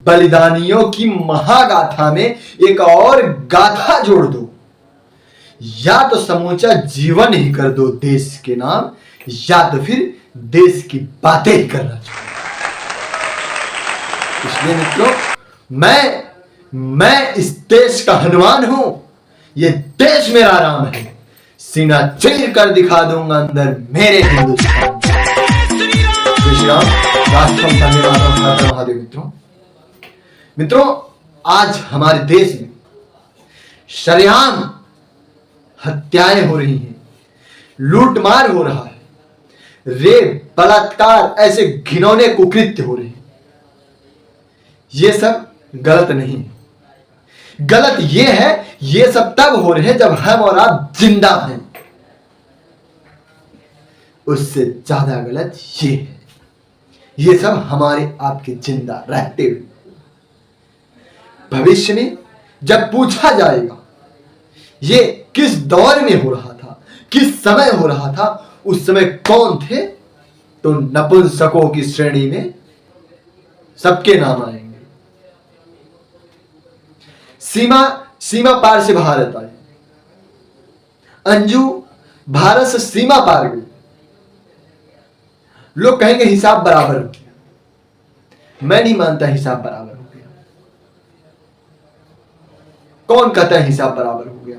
बलिदानियों की महागाथा में एक और गाथा जोड़ दो, या तो समूचा जीवन ही कर दो देश के नाम, या तो फिर देश की बातें ही करना चाहिए। इसलिए मित्रों, मैं इस देश का हनुमान हूं, ये देश मेरा राम है, सीना चीर कर दिखा दूंगा अंदर मेरे हिंदुस्तान। जय श्री राम, राष्ट्रम धन्यवाद। महादेव मित्रों, आज हमारे देश में शरेआम हत्याएं हो रही हैं, लूटमार हो रहा है, रेप, बलात्कार, ऐसे घिनौने कुकृत्य हो रहे हैं। ये सब गलत नहीं है। गलत ये है, ये सब तब हो रहे हैं जब हम और आप जिंदा हैं। उससे ज्यादा गलत ये है, ये सब हमारे आपके जिंदा रहते हुए। भविष्य में जब पूछा जाएगा ये किस दौर में हो रहा था, किस समय हो रहा था, उस समय कौन थे, तो नपुंसकों की श्रेणी में सबके नाम आएंगे। सीमा पार से भारत आए, अंजू भारत से सीमा पार गई। लोग कहेंगे हिसाब बराबर हो गया। मैं नहीं मानता हिसाब बराबर हो गया। कौन कहता है हिसाब बराबर हो गया?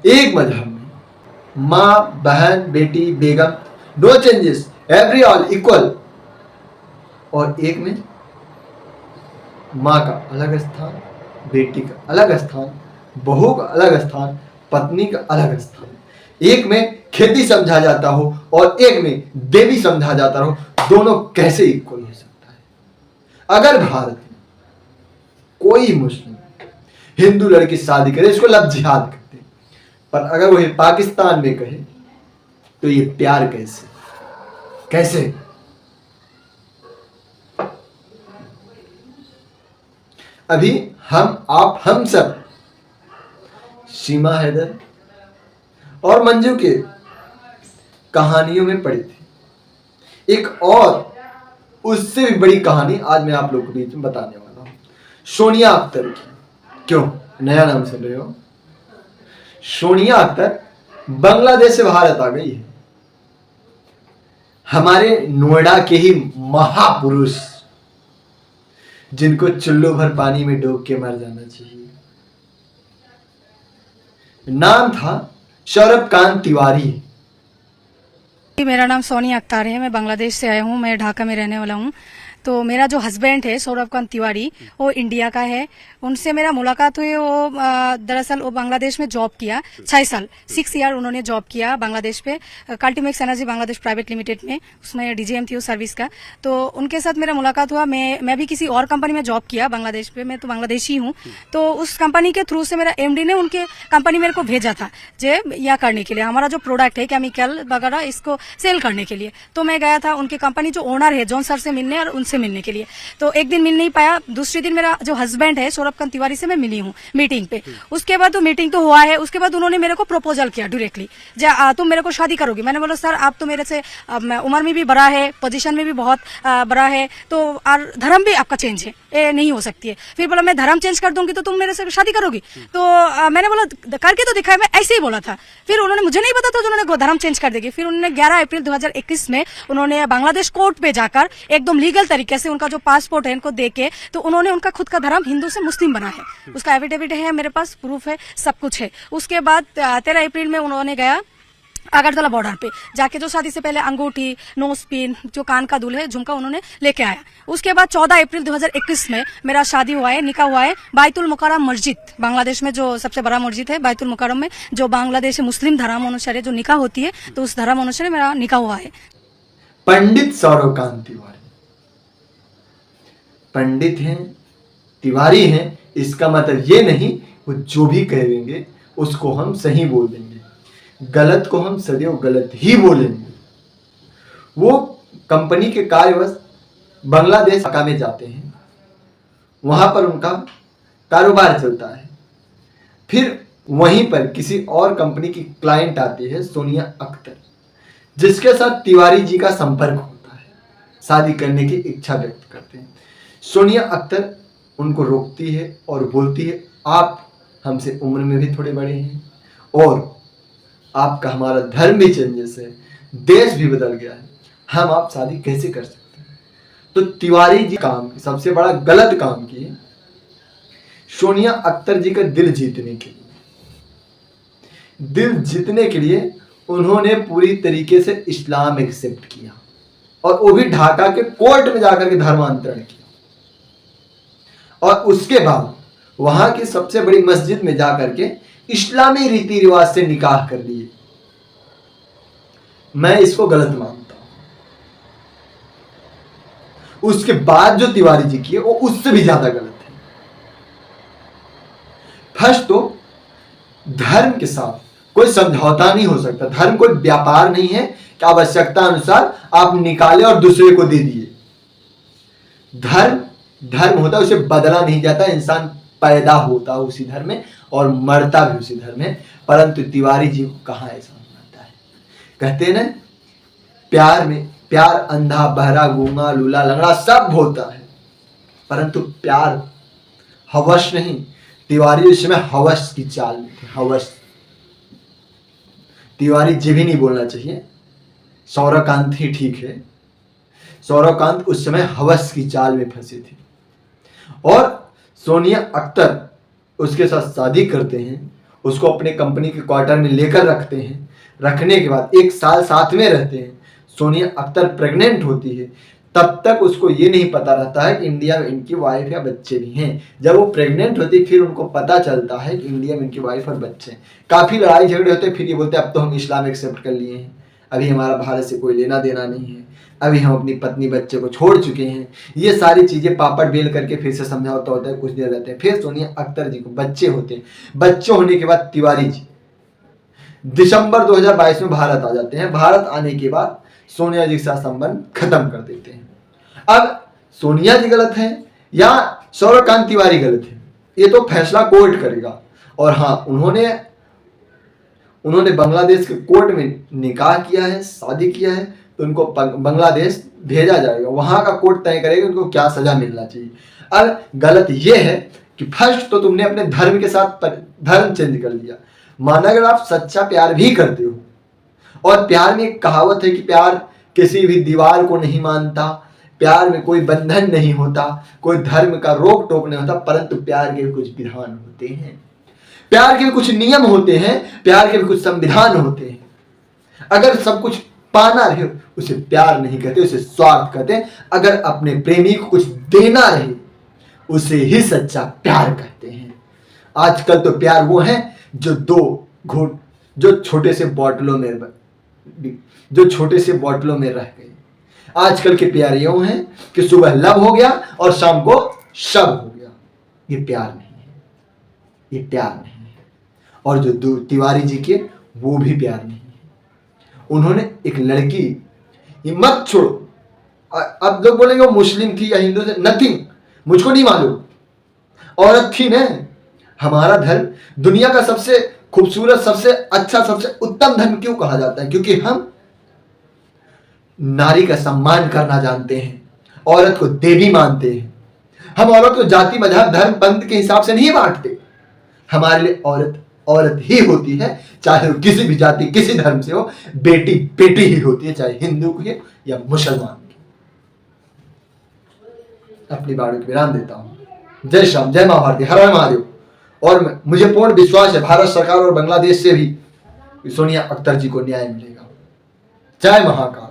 एक मजहब में मां, बहन, बेटी, बेगम, no changes, every all equal. और एक में मां का अलग स्थान, बेटी का अलग स्थान, बहू का अलग स्थान, पत्नी का अलग स्थान। एक में खेती समझा जाता हो और एक में देवी समझा जाता हो। दोनों कैसे इक्वल हो सकता है? अगर भारत में कोई मुस्लिम हिंदू लड़की शादी करे, इसको लव जिहाद कहते हैं, पर अगर वही पाकिस्तान में कहे तो ये प्यार कैसे कैसे? अभी हम सब सीमा हैदर और मंजू के कहानियों में पढ़े थे। एक और उससे भी बड़ी कहानी आज मैं आप लोगों के बीच में बताने वाला हूं, सोनिया अख्तर की। क्यों नया नाम सुन रहे हो? सोनिया अख्तर बांग्लादेश से भारत आ गई है। हमारे नोएडा के ही महापुरुष, जिनको चुल्लू भर पानी में डूब के मर जाना चाहिए। नाम था सौरभकांत तिवारी। मेरा नाम सोनिया अख्तर है, मैं बांग्लादेश से आया हूँ, मैं ढाका में रहने वाला हूँ। तो मेरा जो हस्बैंड है सौरभकांत तिवारी, वो इंडिया का है। उनसे मेरा मुलाकात हुई। वो दरअसल वो बांग्लादेश में जॉब किया 6 साल, 6 ईयर उन्होंने जॉब किया बांग्लादेश पे, कल्टीमेक्स एनर्जी बांग्लादेश प्राइवेट लिमिटेड में। उसमें डीजीएम थी उस सर्विस का। तो उनके साथ मेरा मुलाकात हुआ। मैं भी किसी और कंपनी में जॉब किया बांग्लादेश पे, मैं तो बांग्लादेशी हूँ। तो उस कंपनी के थ्रू से मेरा एमडी ने उनके कंपनी मेरे को भेजा था जे यह करने के लिए, हमारा जो प्रोडक्ट है केमिकल वगैरह, इसको सेल करने के लिए। तो मैं गया था उनके कंपनी जो ओनर है जॉन सर से मिलने, और उनसे मिलने के लिए। तो एक दिन मिल नहीं पाया, दूसरे दिन मेरा जो हस्बैंड है सौरभकांत तिवारी से मैं मिली हूँ मीटिंग पे। उसके बाद तो मीटिंग तो हुआ है, उसके बाद उन्होंने मेरे को प्रपोजल किया डायरेक्टली, तुम मेरे को शादी करोगी? मैंने बोला सर आप तो मेरे से उम्र में भी बड़ा है, पोजीशन में भी बहुत बड़ा है, तो और धर्म भी आपका चेंज है, ये नहीं हो सकती है। फिर बोला मैं धर्म चेंज कर दूंगी तो तुम मेरे से शादी करोगी? तो मैंने बोला करके तो दिखाया, मैं ऐसे ही बोला था। फिर उन्होंने, मुझे नहीं पता था उन्होंने धर्म चेंज कर देगी। फिर उन्होंने 11 अप्रैल 2021 में उन्होंने बांग्लादेश कोर्ट पे जाकर एकदम लीगल तरीके से उनका जो पासपोर्ट है इनको देके, तो उन्होंने उनका खुद का धर्म हिंदू से मुस्लिम बना है। उसका एफिडेविट है मेरे पास, प्रूफ है, सब कुछ है। उसके बाद 13 अप्रैल में उन्होंने गया अगरतला बॉर्डर पे जाके, जो शादी से पहले अंगूठी, नोज पिन, जो कान का दुल है, झुमका उन्होंने लेके आया। उसके बाद 14 अप्रैल 2021 में मेरा शादी हुआ है, निकाह हुआ है बैतुल मुकर्रम मस्जिद, बांग्लादेश में जो सबसे बड़ा मस्जिद है बैतुल मुकर्रम में, जो बांग्लादेश मुस्लिम धर्म अनुसार जो निकाह होती है, तो उस धर्म अनुसार मेरा निकाह हुआ है। पंडित सौरभकांत तिवारी पंडित हैं, तिवारी हैं, इसका मतलब ये नहीं वो जो भी कहेंगे उसको हम सही बोल देंगे, गलत को हम सदैव गलत ही बोलेंगे। वो कंपनी के कार्यवश बांग्लादेश ढाका में जाते हैं, वहां पर उनका कारोबार चलता है। फिर वहीं पर किसी और कंपनी की क्लाइंट आती है सोनिया अख्तर, जिसके साथ तिवारी जी का संपर्क होता है, शादी करने की इच्छा व्यक्त करते हैं। सोनिया अख्तर उनको रोकती है और बोलती है आप हमसे उम्र में भी थोड़े बड़े हैं और आपका हमारा धर्म भी चेंजेस है, देश भी बदल गया है, हम आप शादी कैसे कर सकते हैं। तो तिवारी जी काम सबसे बड़ा गलत काम किए सोनिया अख्तर जी का दिल जीतने के लिए। दिल जीतने के लिए उन्होंने पूरी तरीके से इस्लाम एक्सेप्ट किया और वो भी ढाका के कोर्ट में जाकर के धर्मांतरण किया और उसके बाद वहां की सबसे बड़ी मस्जिद में जाकर के इस्लामी रीति रिवाज से निकाह कर दिए। मैं इसको गलत मानता हूं। उसके बाद जो तिवारी जी किए वो उससे भी ज्यादा गलत है। फर्स्ट तो धर्म के साथ कोई समझौता नहीं हो सकता। धर्म कोई व्यापार नहीं है कि आवश्यकता अनुसार आप निकाले और दूसरे को दे दिए। धर्म धर्म होता है, उसे बदला नहीं जाता। इंसान पैदा होता है उसी धर्म में और मरता भी उसी धर्म में। परंतु तिवारी जी को कहां ऐसा मानता है। कहते हैं ना, प्यार में प्यार अंधा बहरा गूंगा लूला लंगड़ा सब होता है, परंतु प्यार हवश नहीं। तिवारी उस समय हवश की चाल में थे। हवश तिवारी जी भी नहीं बोलना चाहिए, सौरकांत ही ठीक है। सौरकांत उस समय हवस की चाल में फंसे थे और सोनिया अख्तर उसके साथ शादी करते हैं, उसको अपने कंपनी के क्वार्टर में लेकर रखते हैं। रखने के बाद 1 साल साथ में रहते हैं। सोनिया अख्तर प्रेग्नेंट होती है। तब तक उसको ये नहीं पता रहता है कि इंडिया में इनकी वाइफ या बच्चे भी हैं। जब वो प्रेग्नेंट होती फिर उनको पता चलता है कि इंडिया में इनकी वाइफ और बच्चे हैं। काफ़ी लड़ाई झगड़े होते, फिर ये बोलते अब तो हम इस्लाम एक्सेप्ट कर लिए हैं, अभी हमारा भारत से कोई लेना देना नहीं है, अभी हम अपनी पत्नी बच्चे को छोड़ चुके हैं। ये सारी चीज़ें पापड़ बेल करके फिर से समझौता होता है, कुछ देर रहते हैं। फिर सोनिया अख्तर जी को बच्चे होते हैं। बच्चे होने के बाद तिवारी जी दिसंबर 2022 में भारत आ जाते हैं। भारत आने के बाद सोनिया जी के साथ संबंध खत्म कर देते हैं। अब सोनिया जी गलत है या सौरकांत तिवारी गलत है, ये तो फैसला कोर्ट करेगा। और हाँ, उन्होंने बांग्लादेश के कोर्ट में निकाह किया है, शादी किया है, तो उनको बांग्लादेश भेजा जाएगा। वहां का कोर्ट तय करेगा उनको क्या सजा मिलना चाहिए। अब गलत ये है कि फर्स्ट तो तुमने अपने धर्म के साथ धर्म चेंज कर लिया। माना अगर आप सच्चा प्यार भी करते हो, और प्यार में एक कहावत है कि प्यार किसी भी दीवार को नहीं मानता, प्यार में कोई बंधन नहीं होता, कोई धर्म का रोक टोक नहीं होता, परंतु प्यार के भी कुछ विधान होते हैं, प्यार के भी कुछ नियम होते हैं, प्यार के भी कुछ संविधान होते हैं। अगर सब कुछ पाना रहे उसे प्यार नहीं कहते, उसे स्वार्थ कहते हैं। अगर अपने प्रेमी को कुछ देना रहे उसे ही सच्चा प्यार कहते हैं। आजकल तो प्यार वो है जो जो छोटे से बोतलों में रह गए। आजकल के प्यार यूं हैं कि सुबह लव हो गया और शाम को शब हो गया। ये प्यार नहीं है, ये प्यार नहीं है। और जो तिवारी जी के वो भी प्यार नहीं है। उन्होंने एक लड़की, ये मत छोड़ो, अब लोग बोलेंगे वो मुस्लिम थी या हिंदू थे, नथिंग, मुझको नहीं मालूम, औरत थी ना। हमारा धर्म दुनिया का सबसे खूबसूरत, सबसे अच्छा, सबसे उत्तम धर्म क्यों कहा जाता है? क्योंकि हम नारी का सम्मान करना जानते हैं, औरत को देवी मानते हैं। हम औरत को जाति, मजहब, धर्म, पंथ के हिसाब से नहीं बांटते। हमारे लिए औरत ही होती है, चाहे वो किसी भी जाति, किसी धर्म से हो। बेटी बेटी ही होती है, चाहे हिंदू की या मुसलमान की। अपनी बात को विराम देता हूं। जय श्याम, जय मां भारती, हर हर महादेव। और मुझे पूर्ण विश्वास है भारत सरकार और बांग्लादेश से भी सोनिया अख्तर जी को न्याय मिलेगा। जय महाकाल।